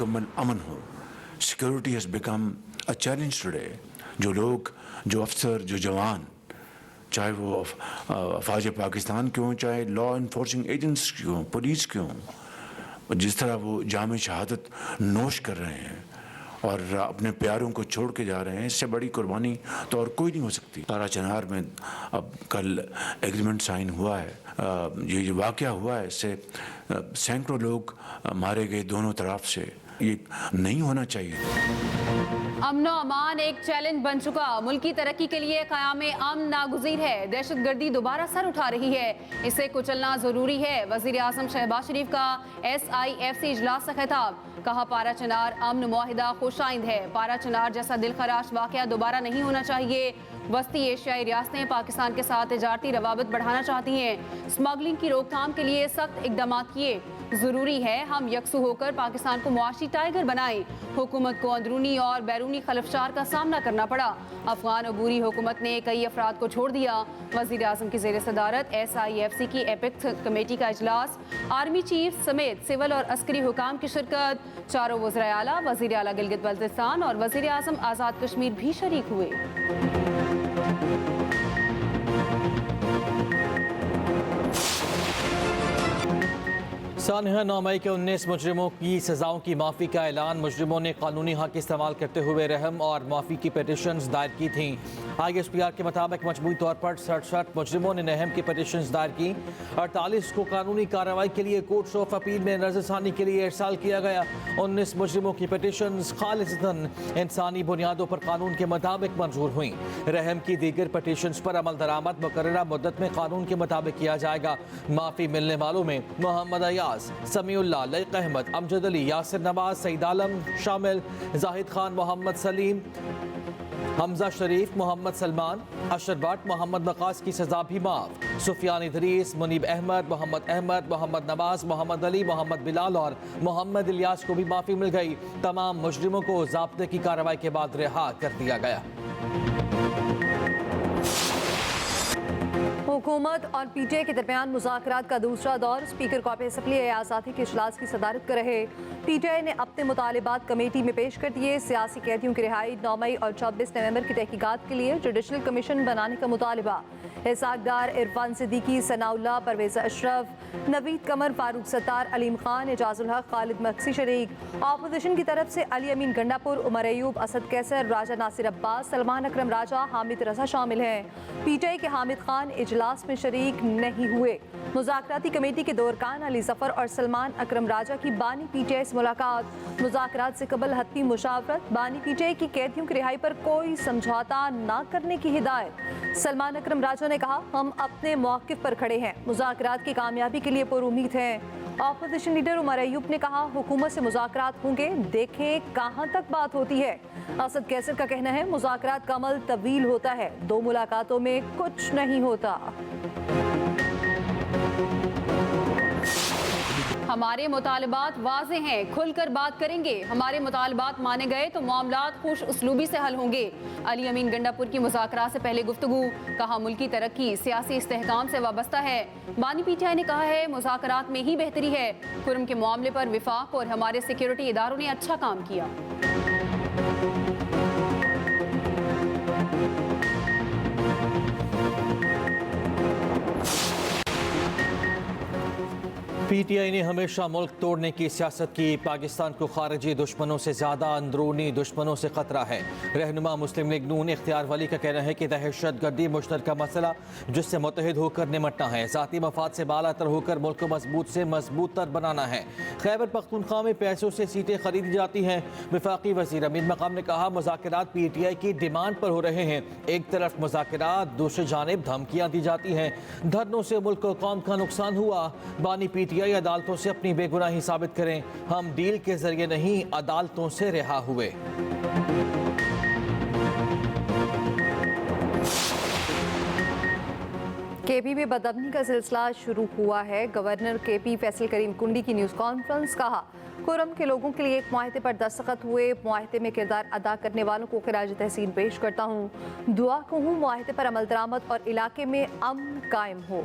मुकम्मल अमन हो। Security has become a challenge today. जो लोग, जो अफसर, जो जवान, चाहे वो अफवाज पाकिस्तान क्यों, चाहे लॉ इन्फोर्सिंग एजेंट्स क्यों, पुलिस क्यों, जिस तरह वो जाम शहादत नोश कर रहे हैं और अपने प्यारों को छोड़ के जा रहे हैं, इससे बड़ी कुर्बानी तो और कोई नहीं हो सकती। तारा चनार में अब कल एग्रीमेंट साइन हुआ है। ये जो वाक़या हुआ है, इससे सैकड़ों लोग मारे गए दोनों तरफ से। ये नहीं होना चाहिए। अमनो अमान एक चैलेंज बन चुका। मुल्की तरक्की के लिए क़याम अमन नागुज़ीर है। दहशतगर्दी दोबारा सर उठा रही है, इसे कुचलना ज़रूरी है। वज़ीर आज़म शहबाज शरीफ का SIFC इजलास से खिताब। कहा पारा चनार अमन मुआहिदा खुशाइंद है। पारा चनार जैसा दिलखराश वाक़या दोबारा नहीं होना चाहिए। वस्ती एशियाई रियासतें पाकिस्तान के साथ तिजारती रवाबत बढ़ाना चाहती हैं। स्मगलिंग की रोकथाम के लिए सख्त इकदाम किए ज़रूरी है। हम यकसू होकर पाकिस्तान को मुआशी टाइगर बनाएं। हुकूमत को अंदरूनी और बैरूनी खलफशार का सामना करना पड़ा। अफगान अबूरी हुकूमत ने कई अफराद को छोड़ दिया। वज़ीर आज़म की ज़ेर सदारत SIFC की एपिक्स कमेटी का इजलास, आर्मी चीफ समेत सिविल और अस्करी हुकाम की शिरकत। चारों वज़ीर आला, वज़ीर आला गिलगित बल्तिस्तान और वज़ीर आज़म आज़ाद कश्मीर भी शरीक हुए। सानहा 9 मई के 19 मुजरिमों की सजाओं की माफ़ी का ऐलान। मुजरिमों ने कानूनी हक इस्तेमाल करते हुए रहम और माफ़ी की पटिशन्स दायर की थीं। ISPR के मुताबिक मजमूई तौर पर 67 मुजरिमों ने रहम की पटिशन्स दायर की। 48 को कानूनी कार्रवाई के लिए कोर्ट्स ऑफ अपील में नज़रसानी के लिए इरसाल किया गया। 19 मुजरिमों की पटिशन्स खालिसतन इंसानी बुनियादों पर कानून के मुताबिक मंजूर हुई। रहम की दीगर पटिशन्स पर अमल दरामद मुकर्ररा मुद्दत में कानून के मुताबिक किया जाएगा। माफ़ी मिलने वालों में मोहम्मद अयाज, समीउल्लाह, लईक अहमद, अमजद अली, यासिर नवाज, सईद आलम शामिल, जाहिद खान, मोहम्मद सलीम, हमजा शरीफ, मोहम्मद सलमान, अशर भट्ट, मोहम्मद वकास की सजा भी माफ। सुफियान इदरीस, मुनीब अहमद, मोहम्मद नवाज, मोहम्मद अली, मोहम्मद बिलाल और मोहम्मद इलियास को भी माफ़ी मिल गई। तमाम मुजरिमों को ज़ाब्ते की कार्रवाई के बाद रिहा कर दिया गया। हुकूमत और PTI के दरमियान मुज़ाकरात का दूसरा दौर। स्पीकर कौम असम्बली आज़ादी के इजलास की सदारत कर रहे PTI ने अपने मुतालिबात कमेटी में पेश कर दिए। सियासी कैदियों की रिहाई, 9 मई और 24 नवंबर की तहकीकात के लिए जुडिशल कमीशन बनाने का मुतालिबा। इसाकदार, इरफान सिद्दीकी, सनाउल्लाह, परवेज़ अशरफ, नवीद कमर, फारूक सत्तार, अलीम खान, एजाजुल हक, खालिद मक्सी शरीक। अपोजिशन की तरफ से अली अमीन गंडापुर, उमर अयूब, असद कैसर, राजा नासिर अब्बास, सलमान अकरम राजा, हामिद रजा शामिल हैं। PTI के हामिद खान इजलास में शरीक नहीं हुए। मुज़ाकराती कमेटी के दो अरकान अली जफर और सलमान अकरम राजा की बानी PTI से मुलाकात। मुज़ाकरात से कबल हत्मी मुशावरत, बानी PTI की कैदियों की रिहाई पर कोई समझौता न करने की हिदायत। सलमान अकरम राजा ने कहा, हम अपने मौक़िफ़ पर खड़े हैं, मुज़ाकरात की कामयाबी के लिए पुरुमीद हैं। अपोजिशन लीडर उमर अयूब ने कहा, हुकूमत से मुज़ाकरात होंगे, देखें कहाँ तक बात होती है। असद कैसर का कहना है, मुज़ाकरात का अमल तवील होता है, 2 मुलाकातों में कुछ नहीं होता। हमारे मुतालबात वाज़े हैं, खुलकर बात करेंगे। हमारे मुतालबात माने गए तो मामलात खुश उसलूबी से हल होंगे। अली अमीन गंडापुर की मुज़ाकरात से पहले गुफ्तगू। कहा, मुल्की तरक्की सियासी इस्तेहकाम से वाबस्ता है। बानी PTI ने कहा है, मुज़ाकरात में ही बेहतरी है। कुरम के मामले पर विफाक और हमारे सिक्योरिटी इदारों ने अच्छा काम किया। PTI ने हमेशा मुल्क तोड़ने की सियासत की। पाकिस्तान को खारजी दुश्मनों से ज़्यादा अंदरूनी दुश्मनों से ख़तरा है। रहनुमा मुस्लिम लीग नून इख्तियार वली का कहना है कि दहशत गर्दी मुश्तरका मसला जिससे मुत्तहिद होकर निमटना है, ज़ाती मफाद से बालातर होकर मुल्क को मजबूत से मजबूत तर बनाना है। खैबर पख्तूनख्वा में पैसों से सीटें खरीदी जाती हैं। वफाकी वज़ीर अमीन मकाम ने कहा, मुज़ाकरात PTI की डिमांड पर हो रहे हैं। एक तरफ मुज़ाकरात, दूसरी जानिब धमकियाँ दी जाती हैं। धरनों से मुल्क और कौम का नुकसान हुआ। बानी PTI अदालतों से अपनी बेगुनाही साबित करें। हम डील के जरिए नहीं, अदालतों से रिहा हुए। KP में बदअमनी का सिलसिला शुरू हुआ है। गवर्नर KP फैसल करीम कुंडी की न्यूज़ कॉन्फ्रेंस। कहा, कुरम के लोगों के लिए एक मुआहदे पर दस्तखत हुए। मुआहदे में किरदार अदा करने वालों को खिराज तहसीन पेश करता हूँ। दुआ को हूँ मुआहदे पर अमल दरामद और इलाके में अमन कायम हो।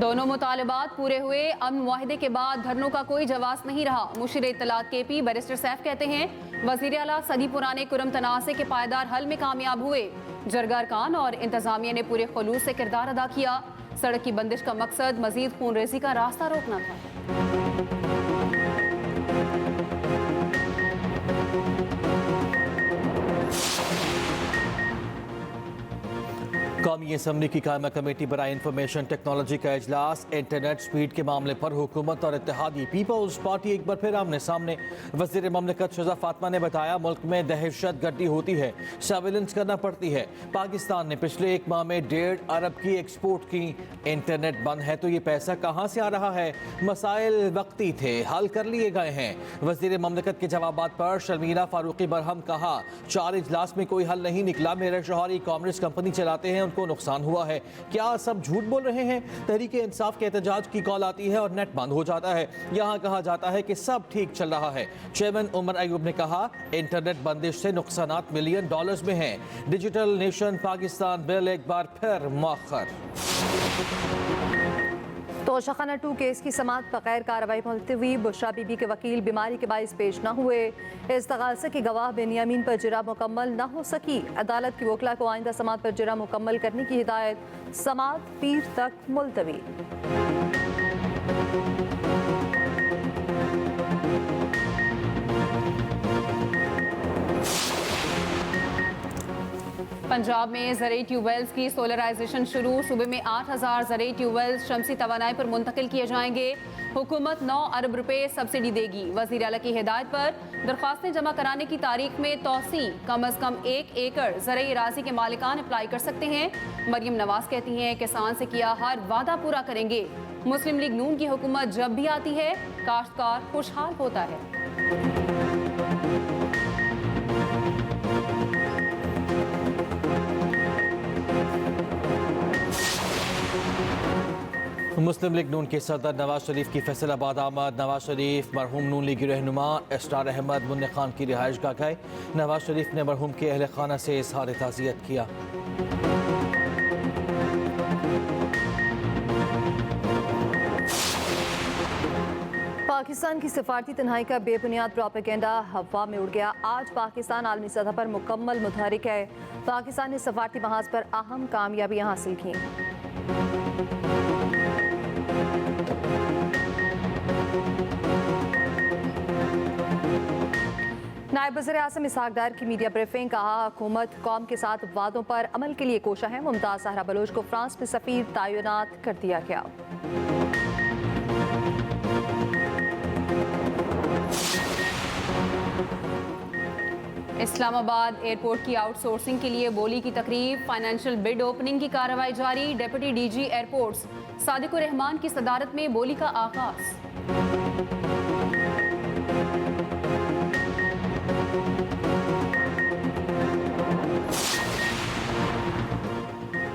दोनों मुतालबात पूरे हुए। अमन मुआहिदे के बाद धरनों का कोई जवाब नहीं रहा। मुशीर इत्तलात केपी बैरिस्टर सैफ कहते हैं वजीर आला सदी पुराने कुरम तनाज़े के पायदार हल में कामयाब हुए। जरगा अरकान और इंतजामिया ने पूरे खुलूस से किरदार अदा किया। सड़क की बंदिश का मकसद मजीद खून रेजी का रास्ता रोकना था। कौमी असम्बली की कायमा कमेटी बराए इंफॉर्मेशन टेक्नोलॉजी का इजलास। इंटरनेट स्पीड के मामले पर हुकूमत और इत्तेहादी पीपल्स पार्टी एक बार फिर आमने सामने। वज़ीर ममलकत शहज़ाद फातिमा ने बताया मुल्क में दहशत गर्दी होती है, सर्विलेंस करना पड़ती है। पाकिस्तान ने पिछले एक माह में 1.5 अरब की एक्सपोर्ट की। इंटरनेट बंद है तो ये पैसा कहाँ से आ रहा है? मसाइल वक्ती थे, हल कर लिए गए हैं। वज़ीर ममलकत के जवाबात पर शर्मीला फारूकी बरहम कहा 4 इजलास में कोई हल नहीं निकला। मेरे शौहर ई कॉमर्स कंपनी चलाते हैं, को नुकसान हुआ है। क्या सब झूठ बोल रहे हैं? तहरीक इंसाफ के एहतजाज की कॉल आती है और नेट बंद हो जाता है। यहाँ कहा जाता है कि सब ठीक चल रहा है। चेयरमैन उमर अयूब ने कहा इंटरनेट बंदिश से नुकसानात $मिलियन में हैं। डिजिटल नेशन पाकिस्तान बिल एक बार फिर मौखर। तोशाखाना 2 केस की समाअत बगैर कार्रवाई मुलतवी। बुशरा बीबी के वकील बीमारी के बाइस पेश न हुए। इस्तगासे की गवाह बेनियामीन पर जिरा मुकम्मल न हो सकी। अदालत की वकला को आइंदा समाअत पर जिरा मुकम्मल करने की हिदायत। समाअत पीर तक मुलतवी। पंजाब में ज़रूरी ट्यूबवेल्स की सोलराइजेशन शुरू। सूबे में 8,000 ज़रूरी ट्यूबवेल्स शमसी तवानाई पर मुंतकिल किए जाएंगे। हुकूमत 9 अरब रुपए सब्सिडी देगी। वज़ीर आला की हिदायत पर दरख्वास्तें जमा कराने की तारीख में तौसी। कम अज़ कम 1 एकड़ ज़रूरी राज़ी के मालिकान अप्लाई कर सकते हैं। मरियम नवाज कहती हैं किसान से किया हर वादा पूरा करेंगे। मुस्लिम लीग नून की हुकूमत जब भी आती है काश्तकार खुशहाल होता है। मुस्लिम लीग नून के सदर नवाज शरीफ की फैसलाबाद आमद। नवाज शरीफ मरहूम नून लीगी रहनुमा एस्टार अहमद मुन्ने खान की रिहाइश गाह गए। नवाज शरीफ ने मरहूम के अहल खाना से इजहार ताज़ियत किया। पाकिस्तान की सिफारती तन्हाई का बेबुनियाद प्रोपेगेंडा हवा में उड़ गया। आज पाकिस्तान आलमी सतह पर मुकम्मल मुतहरिक है। पाकिस्तान ने सफारती महाज पर अहम कामयाबियां हासिल की। नायब वज़ीर-ए-आज़म इसहाक डार की मीडिया ब्रीफिंग। कहा हुकूमत कौम के साथ वादों पर अमल के लिए कोशा है। मुमताज़ सहरा बलोच को फ्रांस में सफ़ीर तैनात कर दिया गया। इस्लामाबाद एयरपोर्ट की आउटसोर्सिंग के लिए बोली की तकरीब। फाइनेंशियल बिड ओपनिंग की कार्रवाई जारी। डिप्टी डीजी एयरपोर्ट्स सादिकुर रहमान की सदारत में बोली का आगाज।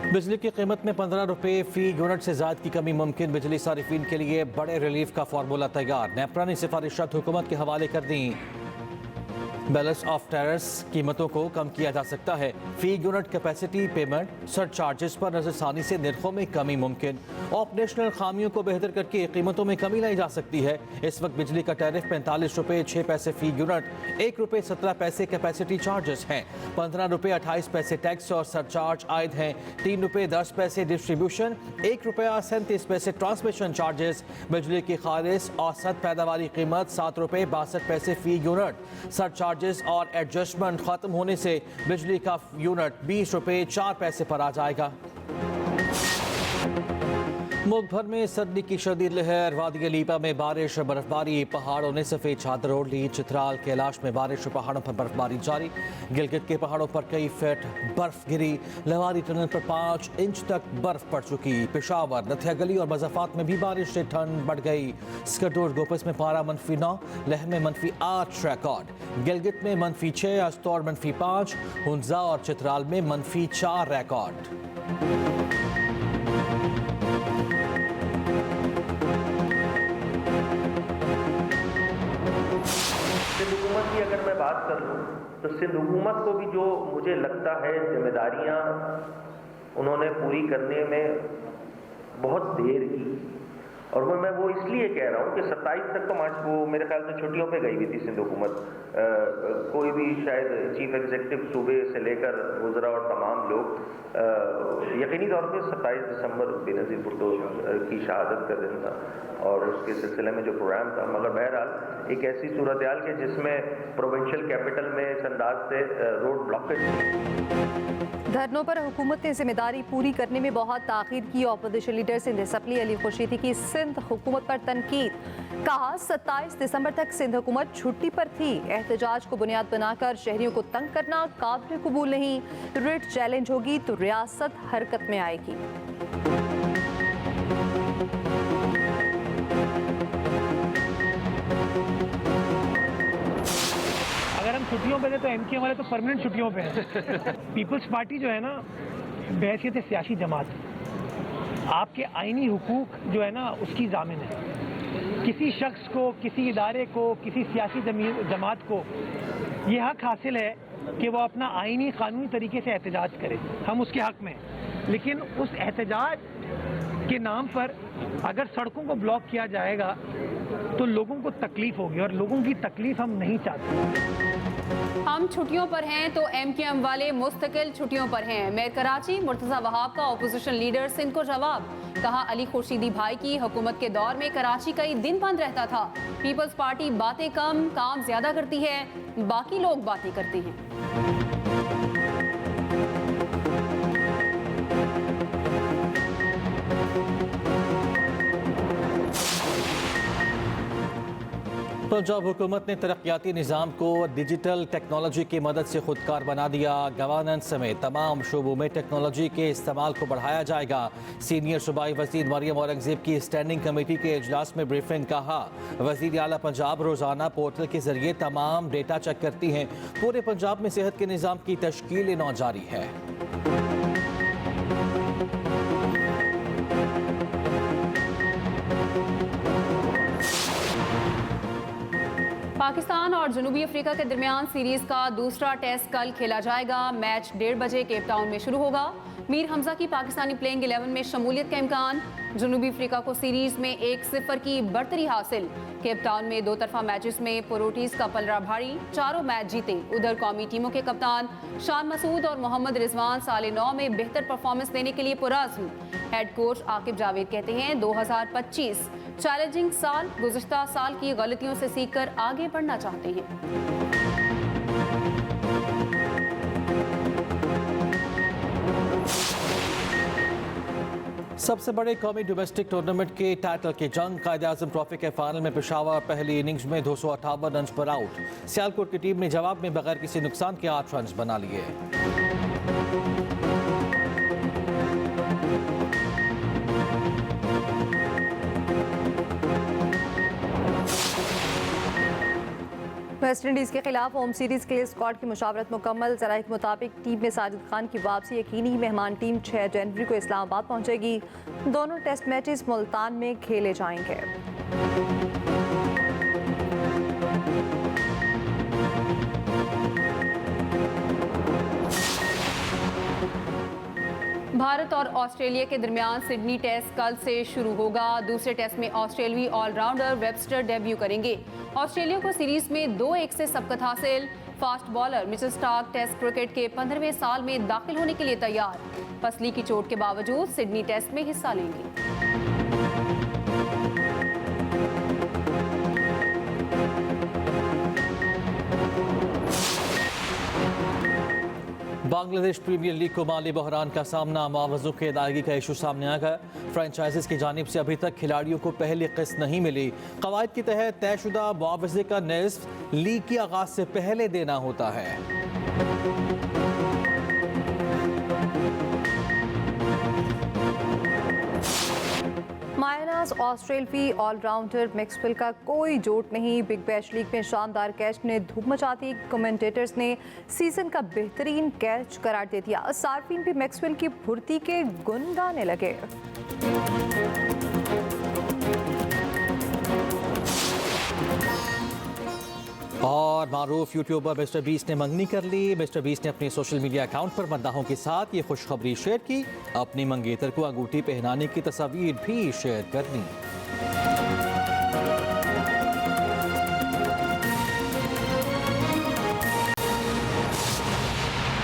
बिजली की कीमत में 15 रुपये फी यूनिट से ज़्यादा की कमी मुमकिन। बिजली सारिफीन के लिए बड़े रिलीफ का फार्मूला तैयार। नेपरा ने सिफारिशात हुकूमत के हवाले कर दी। बैलेंस ऑफ टेरस कीमतों को कम किया जा सकता है। Fee unit capacity payment surcharges पर नजरसानी से निर्खों में कमी मुमकिन। ऑपरेशनल खामियों को बेहतर करके कीमतों में कमी लाई जा सकती है। इस वक्त बिजली का टैरिफ 45 रुपये 6 पैसे फी यूनिट, 1 रुपये 17 पैसे कैपेसिटी चार्जेस हैं, 15 रुपये 28 पैसे टैक्स और सरचार्ज आयद हैं, 3 रुपये 10 पैसे डिस्ट्रीब्यूशन, 1 रुपया 37 पैसे ट्रांसमिशन चार्जेस। बिजली की खारिज औसत पैदावारी कीमत 7 रुपये 62 पैसे फी यूनिट। सरचार्ज और एडजस्टमेंट खत्म होने से बिजली का यूनिट 20 रुपये 4 पैसे पर आ जाएगा। मुल्क भर में सर्दी की शदीद लहर। वादी लीपा में बारिश और बर्फबारी। पहाड़ों ने सफ़ेद चादर ओढ़ ली। चित्राल कैलाश में बारिश और पहाड़ों पर बर्फबारी जारी। गिलगित के पहाड़ों पर कई फीट बर्फ गिरी। लवारी टनल पर 5 इंच तक बर्फ पड़ चुकी। पेशावर, नथिया गली और मज़ाफात में भी बारिश से ठंड बढ़ गई। स्कटोर गोपस में पारा -9, लह में -8 रिकॉर्ड। गिलगित में -6, अस्तौर -5, हुंजा और चित्राल में -4 रिकॉर्ड। हुकूमत की अगर मैं बात कर लूँ तो सिंध हुकूमत को भी जो मुझे लगता है जिम्मेदारियाँ उन्होंने पूरी करने में बहुत देर की। और मैं वो इसलिए कह रहा हूँ कि 27 तक तो मार्च वो मेरे ख्याल से छुट्टियों पे गई हुई थी सिंध हुकूमत। कोई भी शायद चीफ एग्जीक्यूटिव सूबे से लेकर वज़रा और तमाम लोग यकीनी तौर पे 27 दिसंबर बेनज़ीर भुट्टो की शहादत का दिन था और उसके सिलसिले में जो प्रोग्राम था, मगर बहरहाल एक ऐसी सूरत हाल के जिसमें प्रोविंशियल कैपिटल में इस अंदाज से रोड ब्लॉकेज। धरनों पर हुकूमत ने जिम्मेदारी पूरी करने में बहुत ताख़ीर की। Opposition leader Sindh assembly Ali Khurshidi की सिंध हुकूमत पर तनकीद। कहा 27 दिसंबर तक सिंध हुकूमत छुट्टी पर थी। एहतजाज को बुनियाद बनाकर शहरियों को तंग करना काबिल कबूल नहीं। रिट चैलेंज होगी तो रियासत हरकत में आएगी। अगर हम छुट्टियों पे थे तो एमके वाले तो परमानेंट छुट्टियों पे हैं। पीपल्स पार्टी जो है ना, बहैसियत सियासी जमात आपके आईनी हुकूक जो है ना उसकी जामिन है। किसी शख्स को, किसी इदारे को, किसी सियासी जमात को ये हक हासिल है कि वो अपना आईनी कानूनी तरीके से एहतजाज करे। हम उसके हक में, लेकिन उस एहतजाज के नाम पर अगर सड़कों को ब्लॉक किया जाएगा तो लोगों को तकलीफ होगी और लोगों की तकलीफ हम नहीं चाहते। हम छुट्टियों पर हैं तो एमकेएम वाले मुस्तकिल छुट्टियों पर हैं। मेयर कराची मुर्तज़ा वहाब का ऑपोजिशन लीडर सिंध को जवाब। कहा अली खुर्शीदी भाई की हुकूमत के दौर में कराची कई दिन बंद रहता था। पीपल्स पार्टी बातें कम काम ज्यादा करती है, बाकी लोग बातें करते हैं। पंजाब हुकूमत ने तरक्याती निज़ाम को डिजिटल टेक्नोलॉजी की मदद से खुदकार बना दिया। गवर्नेंस समेत तमाम शोबों में टेक्नोलॉजी के इस्तेमाल को बढ़ाया जाएगा। सीनियर सूबाई वज़ीर मरियम औरंगज़ेब की स्टैंडिंग कमेटी के इजलास में ब्रीफिंग। कहा वज़ीर आला पंजाब रोज़ाना पोर्टल के जरिए तमाम डेटा चेक करती हैं। पूरे पंजाब में सेहत के निज़ाम की तश्कील नौ जारी है। पाकिस्तान और जनूबी अफ्रीका के दरमियान सीरीज का दूसरा टेस्ट कल खेला जाएगा। मैच 1:30 बजे केप टाउन में शुरू होगा। मीर हमजा की पाकिस्तानी प्लेइंग 11 में शमूलियत का इम्कान। जनूबी अफ्रीका को सीरीज में 1-0 की बढ़तरी हासिल। केप टाउन में दो तरफा मैचेस में पोरोटीज का पलड़ा भारी, चारों मैच जीते। उधर कौमी टीमों के कप्तान शान मसूद और मोहम्मद रिजवान साल 9 में बेहतर परफॉर्मेंस देने के लिए पुरअज़्म। हेड कोच आकिब जावेद कहते हैं 2025 चैलेंजिंग साल, गुज़िश्ता साल की गलतियों से सीखकर आगे बढ़ना चाहते हैं। सबसे बड़े कौमी डोमेस्टिक टूर्नामेंट के टाइटल की जंग। कायद-ए-आज़म ट्रॉफी के फाइनल में पेशावर पहली इनिंग्स में 258 रन पर आउट। सियालकोट की टीम ने जवाब में बगैर किसी नुकसान के 8 रन बना लिए। वेस्ट इंडीज़ के खिलाफ होम सीरीज़ के लिए स्क्वाड की मुशावरत मुकम्मल। ज़राए के मुताबिक टीम में साजिद खान की वापसी यकीनी। मेहमान टीम 6 जनवरी को इस्लामाबाद पहुंचेगी। दोनों टेस्ट मैचेस मुल्तान में खेले जाएंगे। भारत और ऑस्ट्रेलिया के दरमियान सिडनी टेस्ट कल से शुरू होगा। दूसरे टेस्ट में ऑस्ट्रेलियाई ऑलराउंडर वेबस्टर डेब्यू करेंगे। ऑस्ट्रेलिया को सीरीज में 2-1 से सबकत हासिल। Fast bowler Mitchell Starc test cricket के 15वें साल में दाखिल होने के लिए तैयार। पसली की चोट के बावजूद सिडनी टेस्ट में हिस्सा लेंगे। बांग्लादेश प्रीमियर लीग को माली बहरान का सामना। मुआवज़ों की अदायगी का इशू सामने आ गया। फ्रेंचाइजीज की जानिब से अभी तक खिलाड़ियों को पहली किस्त नहीं मिली। कवायद के तहत तयशुदा मुआवज़े का निस्फ लीग के आगाज से पहले देना होता है। मायनाज ऑस्ट्रेलवी ऑलराउंडर मैक्सवेल का कोई जोट नहीं। बिग बैश लीग में शानदार कैच ने धूम मचा दी। कमेंटेटर्स ने सीजन का बेहतरीन कैच करार दे दिया। सार्फिन भी मैक्सवेल की फुर्ती के गुन गाने लगे। और और मारूफ यूट्यूबर मिस्टर बीस्ट ने मंगनी कर ली। मिस्टर बीस्ट ने अपने सोशल मीडिया अकाउंट पर मद्दाहों के साथ ये खुशखबरी शेयर की। अपनी मंगेतर को अंगूठी पहनाने की तस्वीर भी शेयर कर ली।